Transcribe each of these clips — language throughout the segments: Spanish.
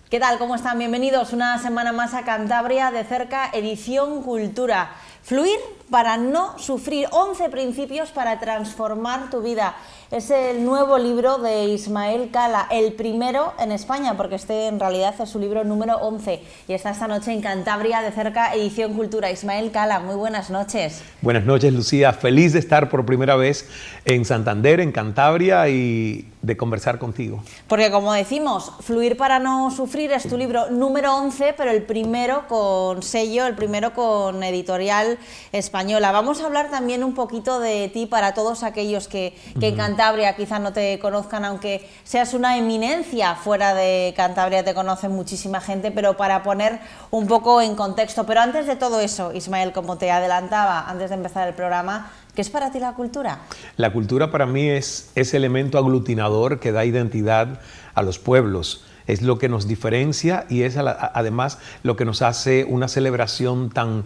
¿Qué tal? ¿Cómo están? Bienvenidos una semana más a Cantabria de Cerca, edición Cultura. Fluir para no sufrir, 11 principios para transformar tu vida. Es el nuevo libro de Ismael Cala, el primero en España, porque este en realidad es su libro número 11 y está esta noche en Cantabria de Cerca, edición Cultura. Ismael Cala, muy buenas noches. Buenas noches, Lucía. Feliz de estar por primera vez en Santander, en Cantabria, y de conversar contigo. Porque como decimos, Fluir para no sufrir es tu libro número 11, pero el primero con sello, el primero con editorial española. Vamos a hablar también un poquito de ti para todos aquellos que en Cantabria quizás no te conozcan, aunque seas una eminencia fuera de Cantabria, te conoce muchísima gente, pero para poner un poco en contexto. Pero antes de todo eso, Ismael, como te adelantaba antes de empezar el programa, ¿qué es para ti la cultura? La cultura para mí es ese elemento aglutinador que da identidad a los pueblos. Es lo que nos diferencia y es además lo que nos hace una celebración tan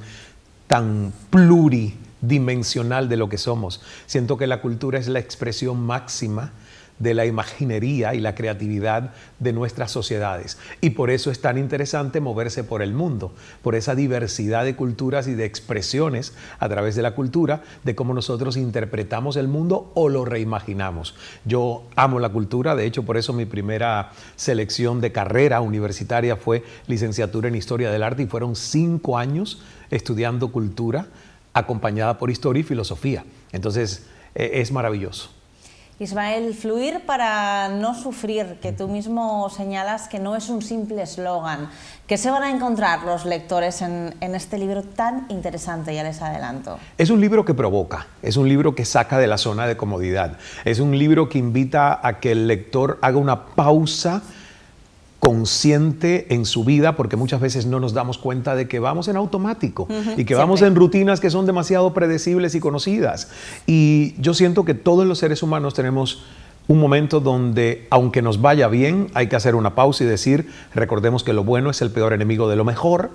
pluridimensional de lo que somos. Siento que la cultura es la expresión máxima de la imaginería y la creatividad de nuestras sociedades. Y por eso es tan interesante moverse por el mundo, por esa diversidad de culturas y de expresiones a través de la cultura, de cómo nosotros interpretamos el mundo o lo reimaginamos. Yo amo la cultura, de hecho por eso mi primera selección de carrera universitaria fue licenciatura en Historia del Arte y fueron 5 años estudiando cultura acompañada por historia y filosofía. Entonces es maravilloso. Ismael, fluir para no sufrir, que tú mismo señalas que no es un simple eslogan. ¿Qué se van a encontrar los lectores en este libro tan interesante? Ya les adelanto. Es un libro que provoca, es un libro que saca de la zona de comodidad, es un libro que invita a que el lector haga una pausa consciente en su vida, porque muchas veces no nos damos cuenta de que vamos en automático y que vamos en rutinas que son demasiado predecibles y conocidas. Y yo siento que todos los seres humanos tenemos un momento donde, aunque nos vaya bien, hay que hacer una pausa y decir, recordemos que lo bueno es el peor enemigo de lo mejor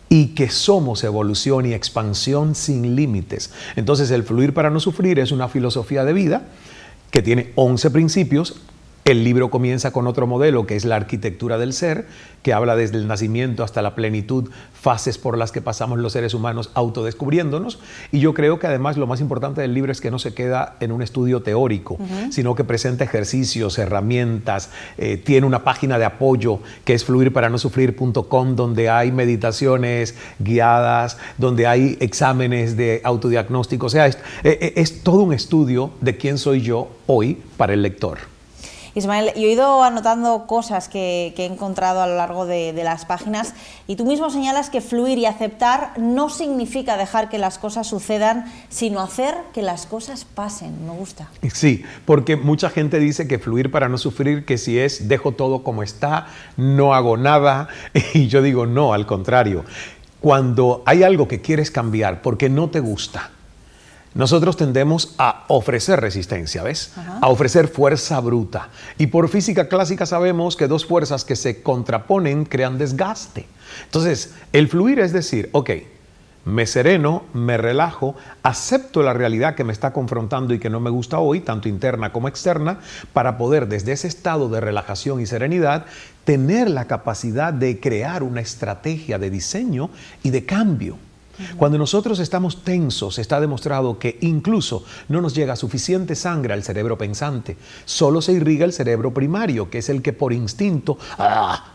y que somos evolución y expansión sin límites. Entonces, el fluir para no sufrir es una filosofía de vida que tiene 11 principios. El libro comienza con otro modelo, que es la arquitectura del ser, que habla desde el nacimiento hasta la plenitud, fases por las que pasamos los seres humanos autodescubriéndonos. Y yo creo que además lo más importante del libro es que no se queda en un estudio teórico, sino que presenta ejercicios, herramientas, tiene una página de apoyo que es fluirparanosufrir.com, donde hay meditaciones guiadas, donde hay exámenes de autodiagnóstico. O sea, es todo un estudio de quién soy yo hoy para el lector. Ismael, yo he ido anotando cosas que he encontrado a lo largo de las páginas y tú mismo señalas que fluir y aceptar no significa dejar que las cosas sucedan, sino hacer que las cosas pasen. Me gusta. Sí, porque mucha gente dice que fluir para no sufrir, que si es dejo todo como está, no hago nada, y yo digo no, al contrario. Cuando hay algo que quieres cambiar porque no te gusta, nosotros tendemos a ofrecer resistencia, ¿ves? A ofrecer fuerza bruta. Y por física clásica sabemos que dos fuerzas que se contraponen crean desgaste. Entonces, el fluir es decir, ok, me sereno, me relajo, acepto la realidad que me está confrontando y que no me gusta hoy, tanto interna como externa, para poder desde ese estado de relajación y serenidad tener la capacidad de crear una estrategia de diseño y de cambio. Cuando nosotros estamos tensos, está demostrado que incluso no nos llega suficiente sangre al cerebro pensante. Solo se irriga el cerebro primario, que es el que por instinto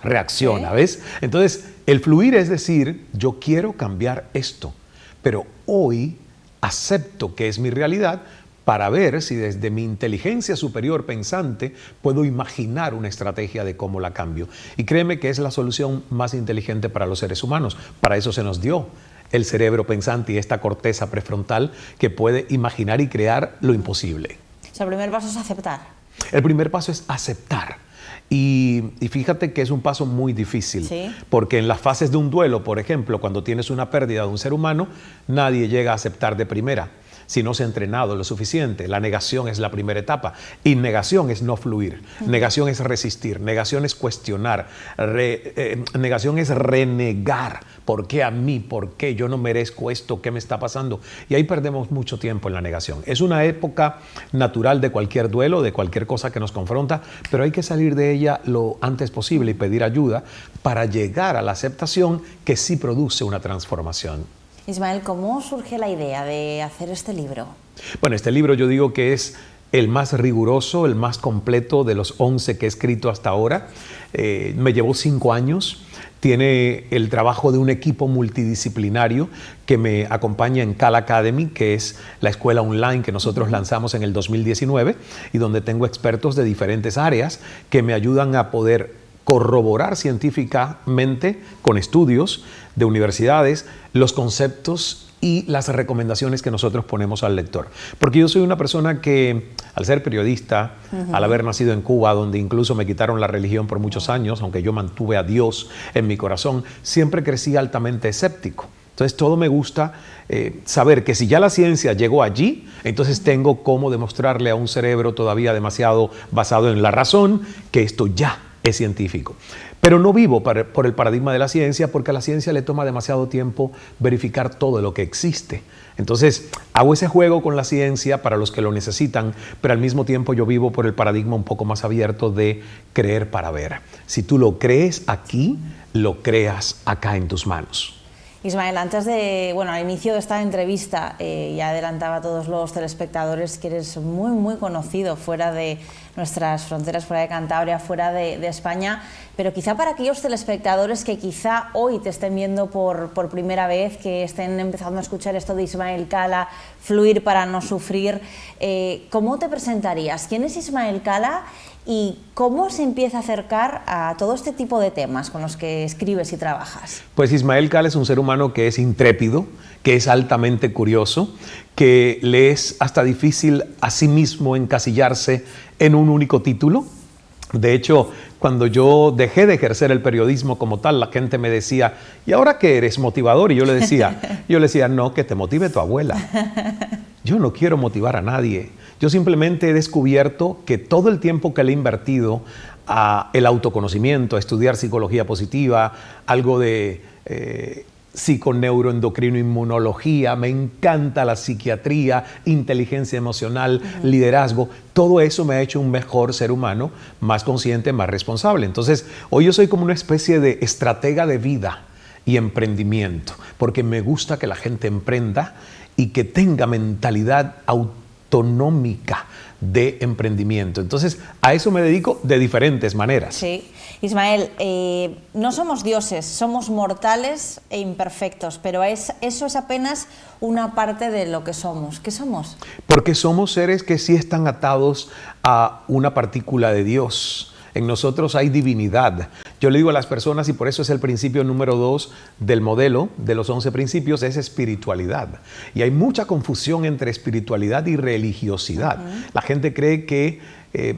reacciona, ¿ves? Entonces, el fluir es decir, yo quiero cambiar esto, pero hoy acepto que es mi realidad para ver si desde mi inteligencia superior pensante puedo imaginar una estrategia de cómo la cambio. Y créeme que es la solución más inteligente para los seres humanos. Para eso se nos dio el cerebro pensante y esta corteza prefrontal que puede imaginar y crear lo imposible. O sea, el primer paso es aceptar. El primer paso es aceptar. Y fíjate que es un paso muy difícil, porque en las fases de un duelo, por ejemplo, cuando tienes una pérdida de un ser humano, nadie llega a aceptar de primera. si no se ha entrenado lo suficiente. La negación es la primera etapa. Y negación es no fluir. Negación es resistir. Negación es cuestionar. Negación es renegar. ¿Por qué a mí? ¿Por qué yo no merezco esto? ¿Qué me está pasando? Y ahí perdemos mucho tiempo en la negación. Es una época natural de cualquier duelo, de cualquier cosa que nos confronta, pero hay que salir de ella lo antes posible y pedir ayuda para llegar a la aceptación que sí produce una transformación. Ismael, ¿cómo surge la idea de hacer este libro? Bueno, este libro yo digo que es el más riguroso, el más completo de los 11 que he escrito hasta ahora. Me llevó 5 años. Tiene el trabajo de un equipo multidisciplinario que me acompaña en Khan Academy, que es la escuela online que nosotros lanzamos en el 2019 y donde tengo expertos de diferentes áreas que me ayudan a poder corroborar científicamente con estudios de universidades los conceptos y las recomendaciones que nosotros ponemos al lector. Porque yo soy una persona que, al ser periodista, al haber nacido en Cuba, donde incluso me quitaron la religión por muchos años, aunque yo mantuve a Dios en mi corazón, siempre crecí altamente escéptico. Entonces todo me gusta saber que si ya la ciencia llegó allí, entonces tengo cómo demostrarle a un cerebro todavía demasiado basado en la razón que esto ya es científico. Pero no vivo por el paradigma de la ciencia porque a la ciencia le toma demasiado tiempo verificar todo lo que existe. Entonces hago ese juego con la ciencia para los que lo necesitan, pero al mismo tiempo yo vivo por el paradigma un poco más abierto de creer para ver. Si tú lo crees aquí, lo creas acá en tus manos. Ismael, antes al inicio de esta entrevista ya adelantaba a todos los telespectadores que eres muy, muy conocido fuera de nuestras fronteras, fuera de Cantabria, fuera de España, pero quizá para aquellos telespectadores que quizá hoy te estén viendo por primera vez, que estén empezando a escuchar esto de Ismael Cala, fluir para no sufrir, ¿cómo te presentarías? ¿Quién es Ismael Cala? ¿Y cómo se empieza a acercar a todo este tipo de temas con los que escribes y trabajas? Pues Ismael Cala es un ser humano que es intrépido, que es altamente curioso, que le es hasta difícil a sí mismo encasillarse en un único título. De hecho, cuando yo dejé de ejercer el periodismo como tal, la gente me decía, ¿y ahora qué eres, motivador? Y yo le decía, no, que te motive tu abuela. Yo no quiero motivar a nadie. Yo simplemente he descubierto que todo el tiempo que le he invertido a el autoconocimiento, a estudiar psicología positiva, algo de psiconeuroendocrinoinmunología, me encanta la psiquiatría, inteligencia emocional, liderazgo, todo eso me ha hecho un mejor ser humano, más consciente, más responsable. Entonces, hoy yo soy como una especie de estratega de vida y emprendimiento, porque me gusta que la gente emprenda y que tenga mentalidad autonómica de emprendimiento. Entonces, a eso me dedico de diferentes maneras. Sí. Ismael, no somos dioses, somos mortales e imperfectos, pero eso es apenas una parte de lo que somos. ¿Qué somos? Porque somos seres que sí están atados a una partícula de Dios. En nosotros hay divinidad. Yo le digo a las personas, y por eso es el principio número 2 del modelo de los 11 principios, es espiritualidad. Y hay mucha confusión entre espiritualidad y religiosidad. La gente cree que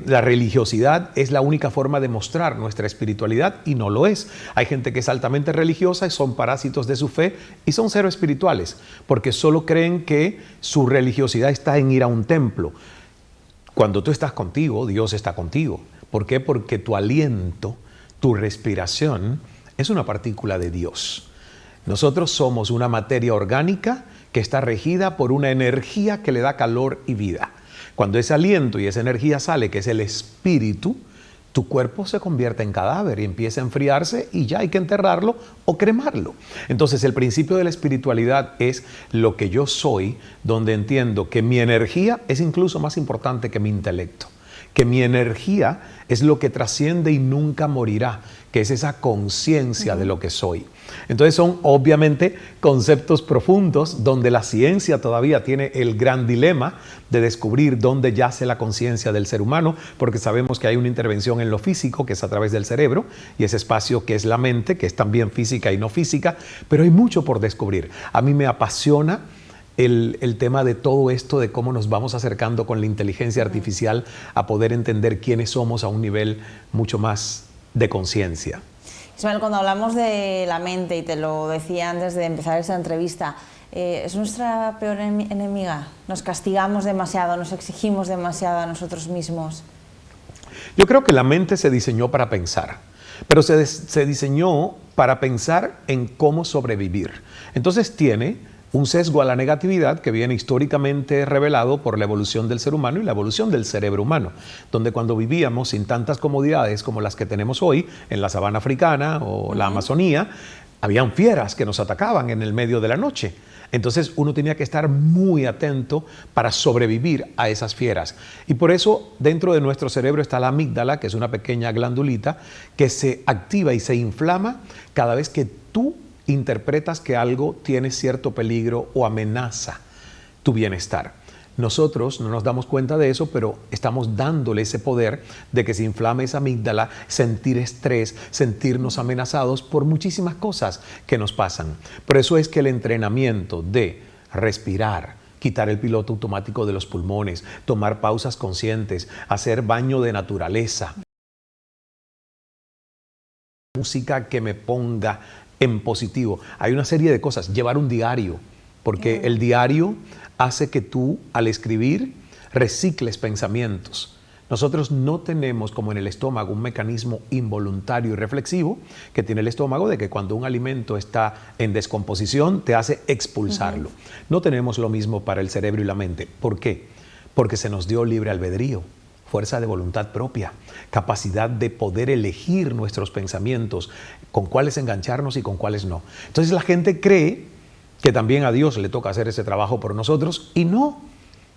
la religiosidad es la única forma de mostrar nuestra espiritualidad y no lo es. Hay gente que es altamente religiosa y son parásitos de su fe y son cero espirituales porque solo creen que su religiosidad está en ir a un templo. Cuando tú estás contigo, Dios está contigo. ¿Por qué? Porque tu aliento, tu respiración es una partícula de Dios. Nosotros somos una materia orgánica que está regida por una energía que le da calor y vida. Cuando ese aliento y esa energía sale, que es el espíritu, tu cuerpo se convierte en cadáver y empieza a enfriarse y ya hay que enterrarlo o cremarlo. Entonces el principio de la espiritualidad es lo que yo soy, donde entiendo que mi energía es incluso más importante que mi intelecto, que mi energía es lo que trasciende y nunca morirá, que es esa conciencia de lo que soy. Entonces son obviamente conceptos profundos donde la ciencia todavía tiene el gran dilema de descubrir dónde yace la conciencia del ser humano, porque sabemos que hay una intervención en lo físico, que es a través del cerebro, y ese espacio que es la mente, que es también física y no física, pero hay mucho por descubrir. A mí me apasiona el tema de todo esto, de cómo nos vamos acercando con la inteligencia artificial a poder entender quiénes somos a un nivel mucho más de conciencia. Ismael, cuando hablamos de la mente, y te lo decía antes de empezar esta entrevista, ¿Es nuestra peor enemiga? ¿Nos castigamos demasiado, nos exigimos demasiado a nosotros mismos? Yo creo que la mente se diseñó para pensar, pero se diseñó para pensar en cómo sobrevivir. Entonces tiene un sesgo a la negatividad que viene históricamente revelado por la evolución del ser humano y la evolución del cerebro humano, donde cuando vivíamos sin tantas comodidades como las que tenemos hoy en la sabana africana o la Amazonía, habían fieras que nos atacaban en el medio de la noche. Entonces uno tenía que estar muy atento para sobrevivir a esas fieras. Y por eso dentro de nuestro cerebro está la amígdala, que es una pequeña glandulita que se activa y se inflama cada vez que tú interpretas que algo tiene cierto peligro o amenaza tu bienestar. Nosotros no nos damos cuenta de eso, pero estamos dándole ese poder de que se inflame esa amígdala, sentir estrés, sentirnos amenazados por muchísimas cosas que nos pasan. Por eso es que el entrenamiento de respirar, quitar el piloto automático de los pulmones, tomar pausas conscientes, hacer baño de naturaleza, música que me ponga en positivo. Hay una serie de cosas, llevar un diario, porque el diario hace que tú, al escribir, recicles pensamientos. Nosotros no tenemos, como en el estómago, un mecanismo involuntario y reflexivo que tiene el estómago de que cuando un alimento está en descomposición te hace expulsarlo. No tenemos lo mismo para el cerebro y la mente. ¿Por qué? Porque se nos dio libre albedrío, fuerza de voluntad propia, capacidad de poder elegir nuestros pensamientos, con cuáles engancharnos y con cuáles no. Entonces la gente cree que también a Dios le toca hacer ese trabajo por nosotros, y no,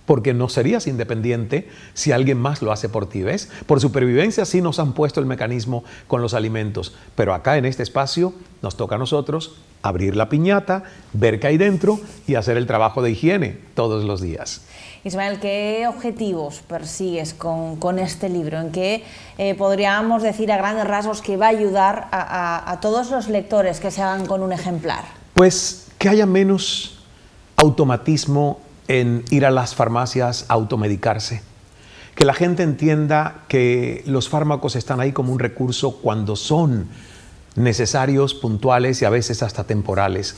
porque no serías independiente si alguien más lo hace por ti, ¿ves? Por supervivencia sí nos han puesto el mecanismo con los alimentos, pero acá en este espacio nos toca a nosotros abrir la piñata, ver qué hay dentro y hacer el trabajo de higiene todos los días. Ismael, ¿qué objetivos persigues con este libro? ¿En qué podríamos decir a grandes rasgos que va a ayudar a todos los lectores que se hagan con un ejemplar? Pues que haya menos automatismo en ir a las farmacias a automedicarse. Que la gente entienda que los fármacos están ahí como un recurso cuando son necesarios, puntuales y a veces hasta temporales.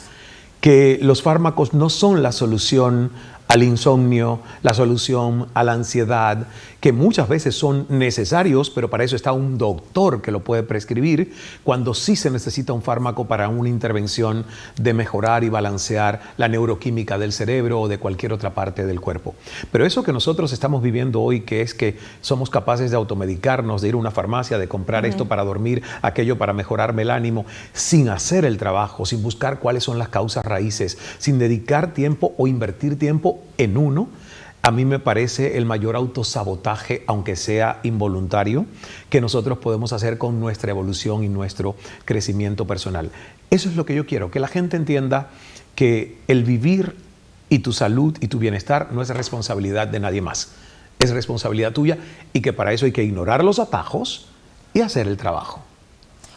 Que los fármacos no son la solución al insomnio, la solución a la ansiedad, que muchas veces son necesarios, pero para eso está un doctor que lo puede prescribir, cuando sí se necesita un fármaco para una intervención de mejorar y balancear la neuroquímica del cerebro o de cualquier otra parte del cuerpo. Pero eso que nosotros estamos viviendo hoy, que es que somos capaces de automedicarnos, de ir a una farmacia, de comprar esto para dormir, aquello para mejorarme el ánimo, sin hacer el trabajo, sin buscar cuáles son las causas raíces, sin dedicar tiempo o invertir tiempo en uno, a mí me parece el mayor autosabotaje, aunque sea involuntario, que nosotros podemos hacer con nuestra evolución y nuestro crecimiento personal. Eso es lo que yo quiero, que la gente entienda que el vivir y tu salud y tu bienestar no es responsabilidad de nadie más, es responsabilidad tuya, y que para eso hay que ignorar los atajos y hacer el trabajo.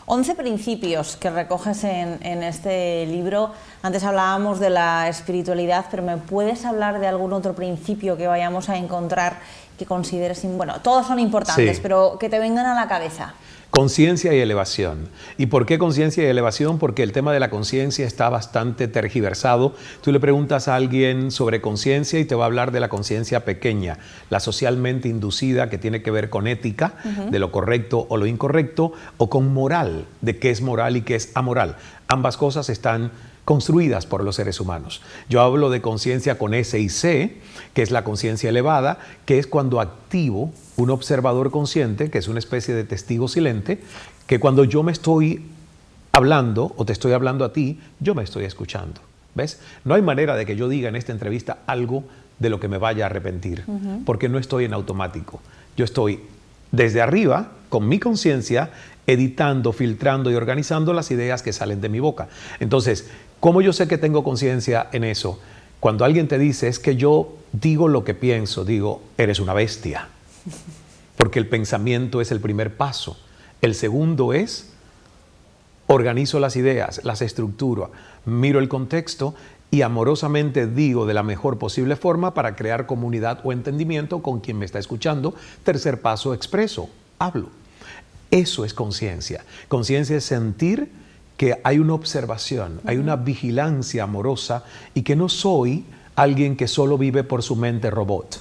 11 principios que recoges en este libro. Antes hablábamos de la espiritualidad, pero ¿me puedes hablar de algún otro principio que vayamos a encontrar que consideres, bueno, todos son importantes, sí, pero que te vengan a la cabeza? Conciencia y elevación. ¿Y por qué conciencia y elevación? Porque el tema de la conciencia está bastante tergiversado. Tú le preguntas a alguien sobre conciencia y te va a hablar de la conciencia pequeña, la socialmente inducida, que tiene que ver con ética, de lo correcto o lo incorrecto, o con moral, de qué es moral y qué es amoral. Ambas cosas están construidas por los seres humanos. Yo hablo de conciencia con S y C, que es la conciencia elevada, que es cuando activo un observador consciente, que es una especie de testigo silente, que cuando yo me estoy hablando o te estoy hablando a ti, yo me estoy escuchando. ¿Ves? No hay manera de que yo diga en esta entrevista algo de lo que me vaya a arrepentir, porque no estoy en automático. Yo estoy desde arriba, con mi conciencia, editando, filtrando y organizando las ideas que salen de mi boca. Entonces, ¿cómo yo sé que tengo conciencia en eso? Cuando alguien te dice, es que yo digo lo que pienso, digo, eres una bestia. Porque el pensamiento es el primer paso. El segundo es, organizo las ideas, las estructuro, miro el contexto y amorosamente digo de la mejor posible forma para crear comunidad o entendimiento con quien me está escuchando. Tercer paso, expreso, hablo. Eso es conciencia. Conciencia es sentir que hay una observación, hay una vigilancia amorosa y que no soy alguien que solo vive por su mente robot,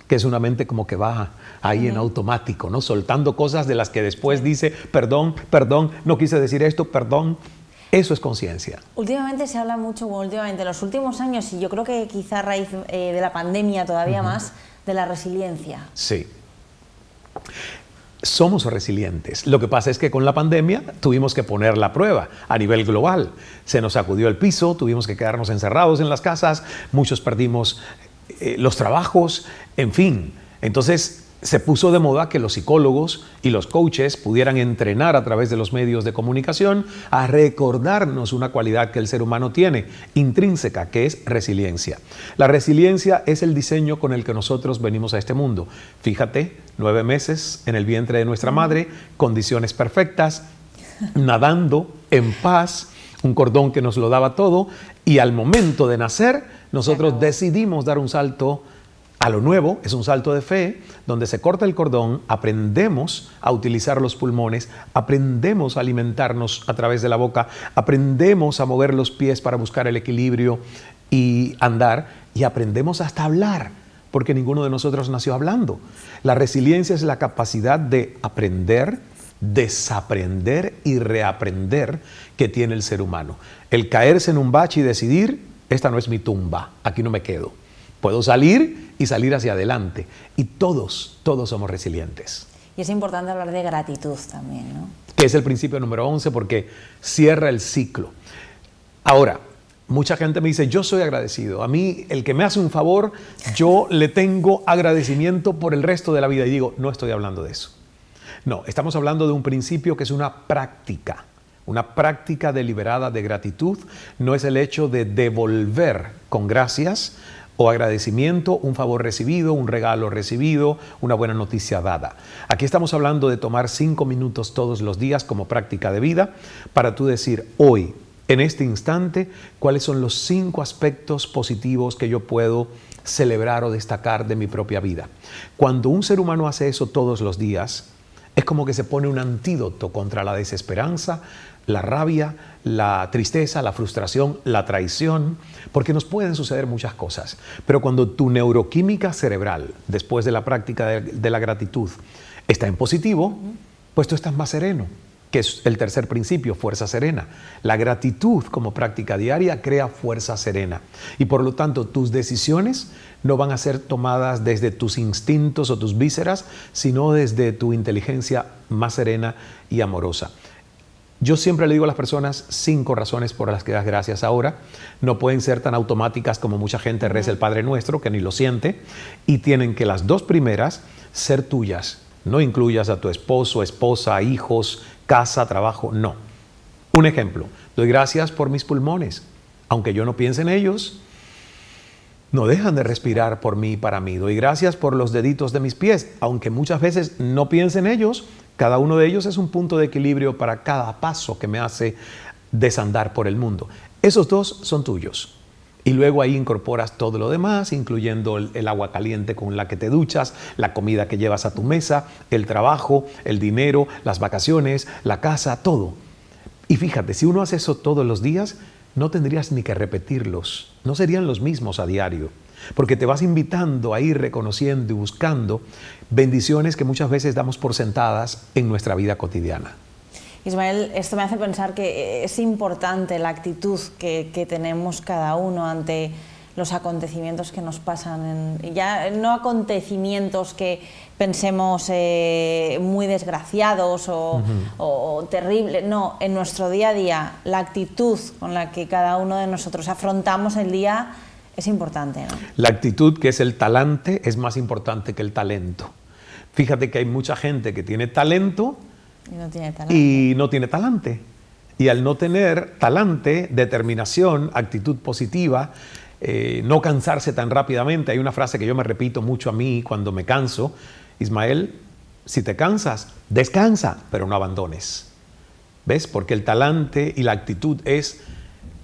que es una mente como que va ahí en automático, ¿no? Soltando cosas de las que después dice, perdón, perdón, no quise decir esto, perdón. Eso es conciencia. Últimamente se habla mucho, en los últimos años, y yo creo que quizá a raíz de la pandemia todavía más, de la resiliencia. Sí. Somos resilientes. Lo que pasa es que con la pandemia tuvimos que poner la prueba a nivel global. Se nos sacudió el piso, tuvimos que quedarnos encerrados en las casas, muchos perdimos los trabajos, en fin. Entonces se puso de moda que los psicólogos y los coaches pudieran entrenar a través de los medios de comunicación a recordarnos una cualidad que el ser humano tiene, intrínseca, que es resiliencia. La resiliencia es el diseño con el que nosotros venimos a este mundo. Fíjate, 9 meses en el vientre de nuestra madre, condiciones perfectas, nadando en paz, un cordón que nos lo daba todo, y al momento de nacer, nosotros decidimos dar un salto a lo nuevo, es un salto de fe, donde se corta el cordón, aprendemos a utilizar los pulmones, aprendemos a alimentarnos a través de la boca, aprendemos a mover los pies para buscar el equilibrio y andar, y aprendemos hasta hablar, porque ninguno de nosotros nació hablando. La resiliencia es la capacidad de aprender, desaprender y reaprender que tiene el ser humano. El caerse en un bache y decidir, esta no es mi tumba, aquí no me quedo. Puedo salir y salir hacia adelante. Y todos somos resilientes. Y es importante hablar de gratitud también, ¿no? Que es el principio número 11 porque cierra el ciclo. Ahora, mucha gente me dice, yo soy agradecido. A mí, el que me hace un favor, yo le tengo agradecimiento por el resto de la vida. Y digo, no estoy hablando de eso. No, estamos hablando de un principio que es una práctica deliberada de gratitud. No es el hecho de devolver con gracias o agradecimiento un favor recibido, un regalo recibido, una buena noticia dada. Aquí estamos hablando de tomar 5 minutos todos los días como práctica de vida para tú decir hoy, en este instante, cuáles son los 5 aspectos positivos que yo puedo celebrar o destacar de mi propia vida. Cuando un ser humano hace eso todos los días, es como que se pone un antídoto contra la desesperanza, la rabia, la tristeza, la frustración, la traición, porque nos pueden suceder muchas cosas. Pero cuando tu neuroquímica cerebral, después de la práctica de la gratitud, está en positivo, pues tú estás más sereno, que es el tercer principio, fuerza serena. La gratitud como práctica diaria crea fuerza serena y por lo tanto tus decisiones no van a ser tomadas desde tus instintos o tus vísceras, sino desde tu inteligencia más serena y amorosa. Yo siempre le digo a las personas 5 razones por las que das gracias ahora. No pueden ser tan automáticas como mucha gente reza el Padre Nuestro, que ni lo siente, y tienen que las 2 primeras ser tuyas. No incluyas a tu esposo, esposa, hijos, casa, trabajo, no. Un ejemplo, doy gracias por mis pulmones. Aunque yo no piense en ellos, no dejan de respirar por mí y para mí. Doy gracias por los deditos de mis pies. Aunque muchas veces no piense en ellos, cada uno de ellos es un punto de equilibrio para cada paso que me hace desandar por el mundo. Esos 2 son tuyos. Y luego ahí incorporas todo lo demás, incluyendo el agua caliente con la que te duchas, la comida que llevas a tu mesa, el trabajo, el dinero, las vacaciones, la casa, todo. Y fíjate, si uno hace eso todos los días, no tendrías ni que repetirlos. No serían los mismos a diario. Porque te vas invitando a ir reconociendo y buscando bendiciones que muchas veces damos por sentadas en nuestra vida cotidiana. Ismael, esto me hace pensar que es importante la actitud que tenemos cada uno ante los acontecimientos que nos pasan. Ya no acontecimientos que pensemos muy desgraciados o terribles, no, en nuestro día a día, la actitud con la que cada uno de nosotros afrontamos el día es importante, ¿no? La actitud, que es el talante, es más importante que el talento. Fíjate que hay mucha gente que tiene talento y no tiene talante. Y al no tener talante, determinación, actitud positiva, no cansarse tan rápidamente. Hay una frase que yo me repito mucho a mí cuando me canso. Ismael, si te cansas, descansa, pero no abandones. ¿Ves? Porque el talante y la actitud es,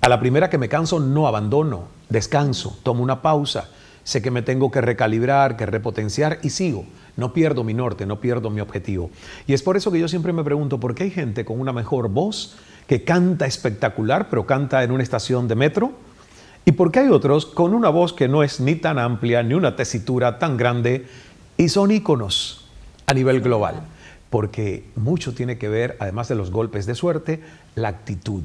a la primera que me canso, no abandono. Descanso, tomo una pausa, sé que me tengo que recalibrar, que repotenciar y sigo. No pierdo mi norte, no pierdo mi objetivo. Y es por eso que yo siempre me pregunto, ¿por qué hay gente con una mejor voz que canta espectacular, pero canta en una estación de metro. Y porque hay otros con una voz que no es ni tan amplia, ni una tesitura tan grande, y son íconos a nivel global. Porque mucho tiene que ver, además de los golpes de suerte, la actitud,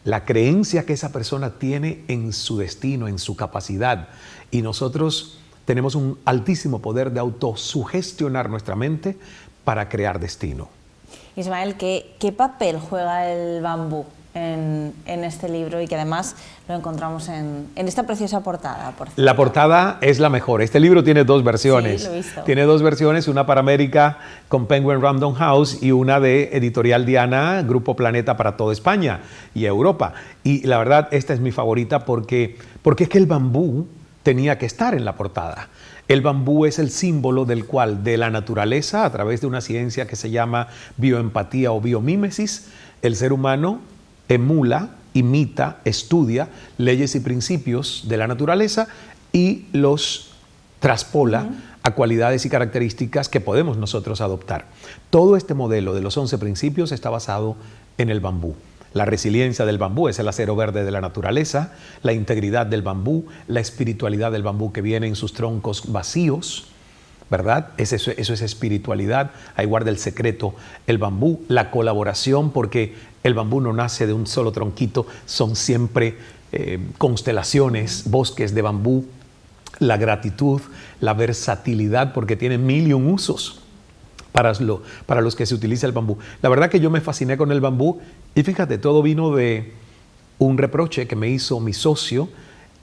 la creencia que esa persona tiene en su destino, en su capacidad. Y nosotros tenemos un altísimo poder de autosugestionar nuestra mente para crear destino. Ismael, ¿qué papel juega el bambú en este libro y que además lo encontramos en esta preciosa portada? Por cierto. La portada es la mejor. Este libro tiene dos versiones. Sí, lo he visto. Tiene dos versiones, una para América con Penguin Random House y una de Editorial Diana, Grupo Planeta para toda España y Europa. Y la verdad, esta es mi favorita porque es que el bambú tenía que estar en la portada. El bambú es el símbolo de la naturaleza, a través de una ciencia que se llama bioempatía o biomímesis. El ser humano emula, imita, estudia leyes y principios de la naturaleza y los traspola a cualidades y características que podemos nosotros adoptar. Todo este modelo de los 11 principios está basado en el bambú. La resiliencia del bambú es el acero verde de la naturaleza, la integridad del bambú, la espiritualidad del bambú que viene en sus troncos vacíos, ¿verdad? Eso es espiritualidad, ahí guarda el secreto el bambú, la colaboración, porque el bambú no nace de un solo tronquito, son siempre constelaciones, bosques de bambú, la gratitud, la versatilidad, porque tiene 1001 usos para los que se utiliza el bambú. La verdad que yo me fasciné con el bambú y fíjate, todo vino de un reproche que me hizo mi socio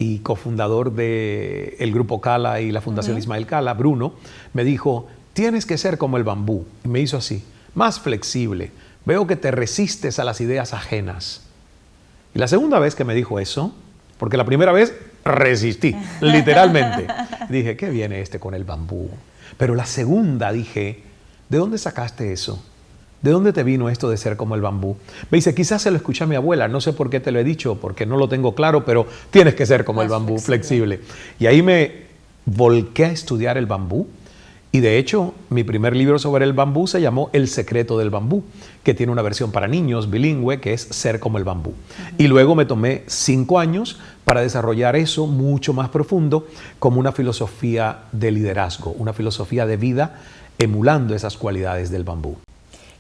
y cofundador del Grupo Cala y la Fundación Ismael Cala, Bruno, me dijo, tienes que ser como el bambú. Y me hizo así, más flexible. Veo que te resistes a las ideas ajenas. Y la segunda vez que me dijo eso, porque la primera vez resistí, literalmente. Dije, ¿qué viene este con el bambú? Pero la segunda dije, ¿de dónde sacaste eso? ¿De dónde te vino esto de ser como el bambú? Me dice, quizás se lo escuché a mi abuela, no sé por qué te lo he dicho, porque no lo tengo claro, pero tienes que ser como el bambú, flexible. Y ahí me volqué a estudiar el bambú. Y de hecho, mi primer libro sobre el bambú se llamó El secreto del bambú, que tiene una versión para niños bilingüe, que es Ser como el bambú. Y luego me tomé 5 años para desarrollar eso mucho más profundo como una filosofía de liderazgo, una filosofía de vida, emulando esas cualidades del bambú.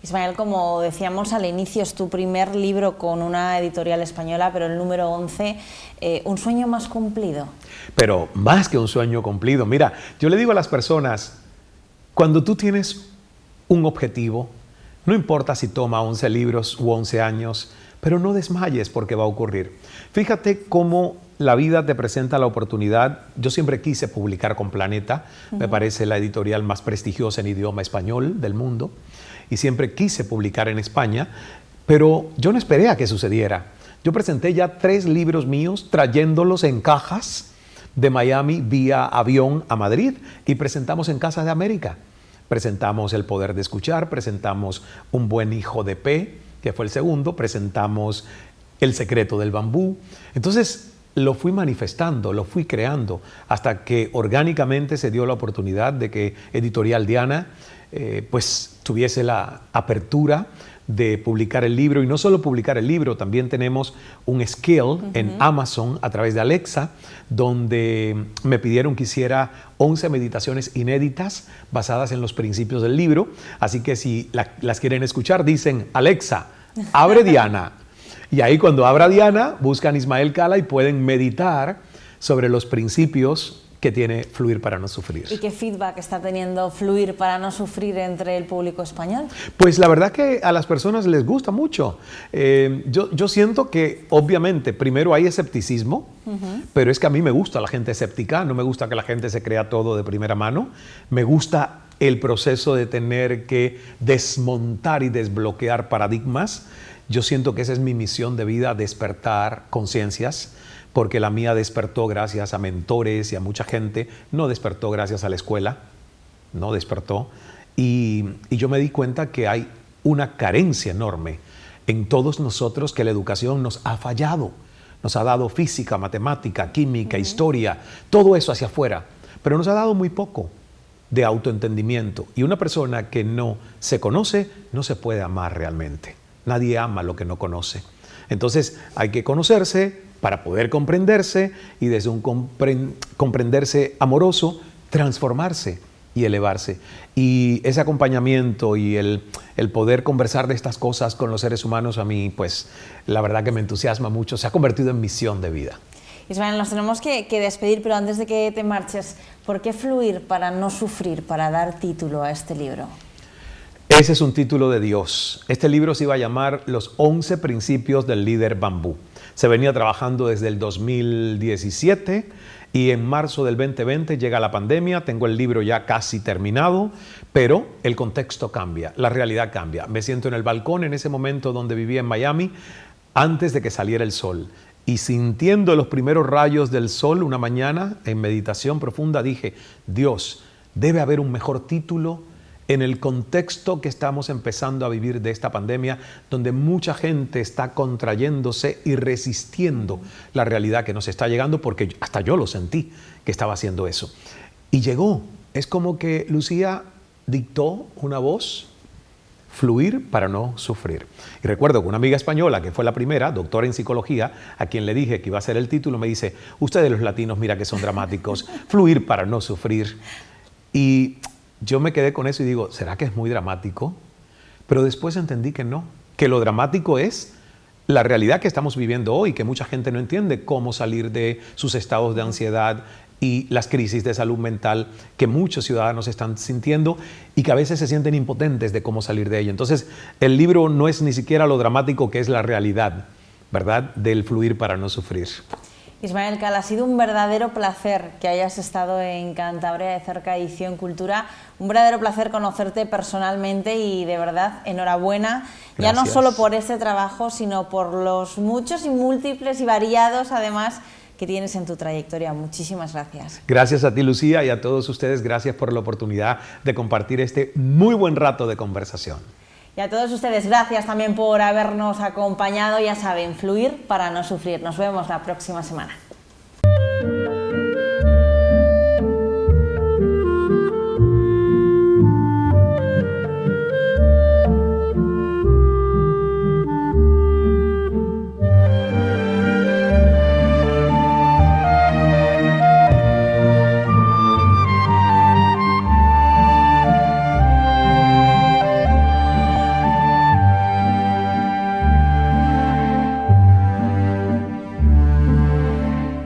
Ismael, como decíamos al inicio, es tu primer libro con una editorial española, pero el número 11, ¿un sueño más cumplido? Pero más que un sueño cumplido. Mira, yo le digo a las personas, cuando tú tienes un objetivo, no importa si toma 11 libros u 11 años, pero no desmayes porque va a ocurrir. Fíjate cómo la vida te presenta la oportunidad. Yo siempre quise publicar con Planeta, me parece la editorial más prestigiosa en idioma español del mundo, y siempre quise publicar en España, pero yo no esperé a que sucediera. Yo presenté ya 3 libros míos trayéndolos en cajas de Miami vía avión a Madrid y presentamos en Casa de América. Presentamos El poder de escuchar, presentamos Un buen hijo de P, que fue el segundo, presentamos El secreto del bambú. Entonces lo fui manifestando, lo fui creando, hasta que orgánicamente se dio la oportunidad de que Editorial Diana pues tuviese la apertura de publicar el libro. Y no solo publicar el libro, también tenemos un skill en Amazon a través de Alexa, donde me pidieron que hiciera 11 meditaciones inéditas basadas en los principios del libro. Así que si las quieren escuchar, dicen, Alexa, abre Diana. Y ahí cuando abra Diana, buscan Ismael Cala y pueden meditar sobre los principios que tiene Fluir para no sufrir. ¿Y qué feedback está teniendo Fluir para no sufrir entre el público español? Pues la verdad que a las personas les gusta mucho. Yo siento que obviamente primero hay escepticismo, pero es que a mí me gusta la gente escéptica, no me gusta que la gente se crea todo de primera mano, me gusta el proceso de tener que desmontar y desbloquear paradigmas. Yo siento que esa es mi misión de vida, despertar conciencias, porque la mía despertó gracias a mentores y a mucha gente, no despertó gracias a la escuela, no despertó. Y yo me di cuenta que hay una carencia enorme en todos nosotros, que la educación nos ha fallado. Nos ha dado física, matemática, química, historia, todo eso hacia afuera, pero nos ha dado muy poco de autoentendimiento. Y una persona que no se conoce no se puede amar realmente. Nadie ama lo que no conoce. Entonces hay que conocerse para poder comprenderse y desde un comprenderse amoroso, transformarse y elevarse. Y ese acompañamiento y el poder conversar de estas cosas con los seres humanos a mí, pues la verdad que me entusiasma mucho, se ha convertido en misión de vida. Ismael, nos tenemos que despedir, pero antes de que te marches, ¿por qué fluir para no sufrir, para dar título a este libro? Ese es un título de Dios. Este libro se iba a llamar Los 11 Principios del Líder Bambú. Se venía trabajando desde el 2017 y en marzo del 2020 llega la pandemia. Tengo el libro ya casi terminado, pero el contexto cambia, la realidad cambia. Me siento en el balcón en ese momento donde vivía en Miami, antes de que saliera el sol. Y sintiendo los primeros rayos del sol una mañana, en meditación profunda, dije, Dios, debe haber un mejor título en el contexto que estamos empezando a vivir de esta pandemia, donde mucha gente está contrayéndose y resistiendo la realidad que nos está llegando, porque hasta yo lo sentí que estaba haciendo eso. Y llegó. Es como que Lucía dictó una voz, fluir para no sufrir. Y recuerdo que una amiga española, que fue la primera, doctora en psicología, a quien le dije que iba a ser el título, me dice, ustedes los latinos, mira que son dramáticos, fluir para no sufrir. Y yo me quedé con eso y digo, ¿será que es muy dramático? Pero después entendí que no, que lo dramático es la realidad que estamos viviendo hoy, que mucha gente no entiende cómo salir de sus estados de ansiedad y las crisis de salud mental que muchos ciudadanos están sintiendo y que a veces se sienten impotentes de cómo salir de ello. Entonces, el libro no es ni siquiera lo dramático que es la realidad, ¿verdad?, del fluir para no sufrir. Ismael Cal, ha sido un verdadero placer que hayas estado en Cantabria de Cerca Edición Cultura, un verdadero placer conocerte personalmente y de verdad, enhorabuena, Gracias. Ya no solo por este trabajo, sino por los muchos y múltiples y variados, además, que tienes en tu trayectoria. Muchísimas gracias. Gracias a ti, Lucía, y a todos ustedes, gracias por la oportunidad de compartir este muy buen rato de conversación. Y a todos ustedes, gracias también por habernos acompañado. Ya saben, fluir para no sufrir. Nos vemos la próxima semana.